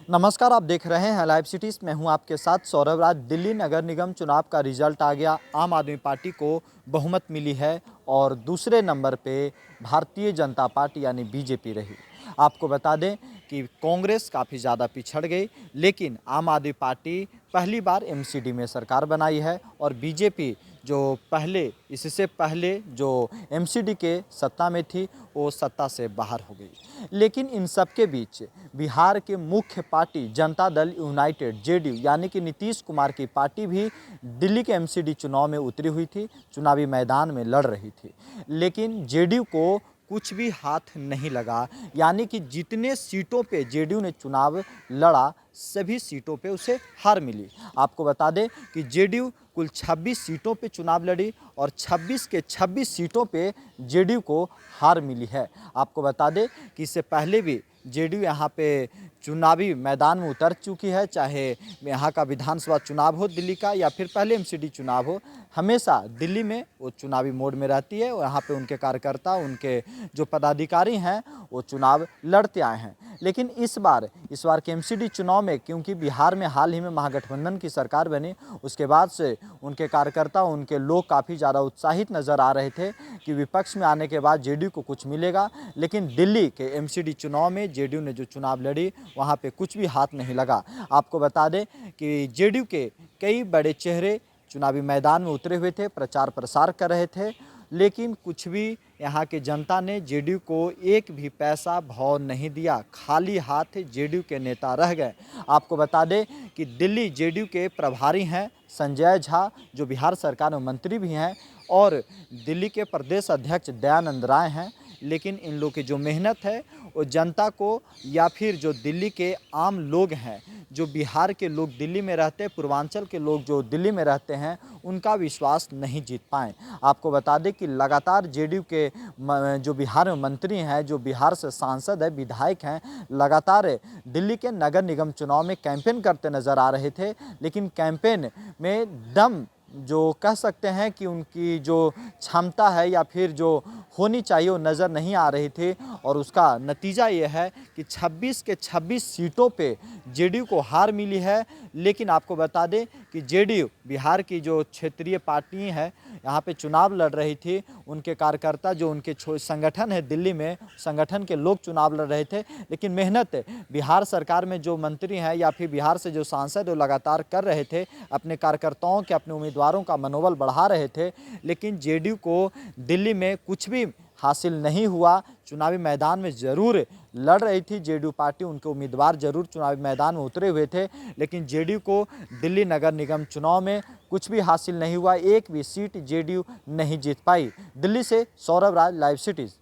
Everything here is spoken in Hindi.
नमस्कार, आप देख रहे हैं लाइव सिटीज़। मैं हूं आपके साथ सौरभ राज। दिल्ली नगर निगम चुनाव का रिजल्ट आ गया। आम आदमी पार्टी को बहुमत मिली है और दूसरे नंबर पे भारतीय जनता पार्टी यानी बीजेपी रही। आपको बता दें कि कांग्रेस काफ़ी ज़्यादा पिछड़ गई, लेकिन आम आदमी पार्टी पहली बार एमसीडी में सरकार बनाई है और बीजेपी जो इससे पहले जो एमसीडी के सत्ता में थी वो सत्ता से बाहर हो गई। लेकिन इन सब के बीच बिहार के मुख्य party Janata Dal United JDU यानी कि नीतीश कुमार की पार्टी भी दिल्ली के एमसीडी चुनाव में उतरी हुई थी, चुनावी मैदान में लड़ रही थी। लेकिन जेडीयू को कुछ भी हाथ नहीं लगा, यानी कि जितने सीटों पे जेडीयू ने चुनाव लड़ा सभी सीटों पे उसे हार मिली। आपको बता दें कि जेडीयू कुल 26 सीटों पे चुनाव लड़ी और 26 के 26 सीटों पे जेडीयू को हार मिली है। आपको बता दें कि इससे पहले भी जेडीयू यहाँ पे चुनावी मैदान में उतर चुकी है, चाहे यहाँ का विधानसभा चुनाव हो दिल्ली का या फिर पहले एमसीडी चुनाव हो, हमेशा दिल्ली में वो चुनावी मोड में रहती है और यहाँ पे उनके कार्यकर्ता, उनके जो पदाधिकारी हैं वो चुनाव लड़ते आए हैं। लेकिन इस बार के एमसीडी चुनाव में क्योंकि बिहार में हाल ही में महागठबंधन की सरकार बनी, उसके बाद से उनके कार्यकर्ता, उनके लोग काफ़ी ज़्यादा उत्साहित नज़र आ रहे थे कि विपक्ष में आने के बाद जेडीयू को कुछ मिलेगा। लेकिन दिल्ली के एमसीडी चुनाव में जेडीयू ने जो चुनाव लड़ी वहाँ पे कुछ भी हाथ नहीं लगा। आपको बता दें कि जेडीयू के कई बड़े चेहरे चुनावी मैदान में उतरे हुए थे, प्रचार प्रसार कर रहे थे, लेकिन कुछ भी यहाँ के जनता ने जेडीयू को एक भी पैसा भाव नहीं दिया। खाली हाथ जेडीयू के नेता रह गए। आपको बता दें कि दिल्ली जेडीयू के प्रभारी हैं संजय झा, जो बिहार सरकार में मंत्री भी हैं, और दिल्ली के प्रदेश अध्यक्ष दयानंद राय हैं। लेकिन इन लोग की जो मेहनत है वो जनता को या फिर जो दिल्ली के आम लोग हैं, जो बिहार के लोग दिल्ली में रहते हैं, पूर्वांचल के लोग जो दिल्ली में रहते हैं, उनका विश्वास नहीं जीत पाए। आपको बता दें कि लगातार जेडीयू के जो बिहार में मंत्री हैं, जो बिहार से सांसद है, विधायक हैं, लगातार दिल्ली के नगर निगम चुनाव में कैंपेन करते नज़र आ रहे थे। लेकिन कैंपेन में दम जो कह सकते हैं कि उनकी जो क्षमता है या फिर जो होनी चाहिए वो नज़र नहीं आ रही थी और उसका नतीजा ये है कि 26 के 26 सीटों पे जेडीयू को हार मिली है। लेकिन आपको बता दें कि जेडीयू बिहार की जो क्षेत्रीय पार्टी है यहाँ पे चुनाव लड़ रही थी, उनके कार्यकर्ता जो उनके संगठन है दिल्ली में, संगठन के लोग चुनाव लड़ रहे थे। लेकिन मेहनत बिहार सरकार में जो मंत्री हैं या फिर बिहार से जो सांसद वो लगातार कर रहे थे, अपने कार्यकर्ताओं के, अपने उम्मीदवारों का मनोबल बढ़ा रहे थे। लेकिन जेडीयू को दिल्ली में कुछ भी हासिल नहीं हुआ। चुनावी मैदान में ज़रूर लड़ रही थी जेडीयू पार्टी, उनके उम्मीदवार ज़रूर चुनावी मैदान में उतरे हुए थे, लेकिन जेडीयू को दिल्ली नगर निगम चुनाव में कुछ भी हासिल नहीं हुआ। एक भी सीट जेडीयू नहीं जीत पाई। दिल्ली से सौरभ राज, लाइव सिटीज़।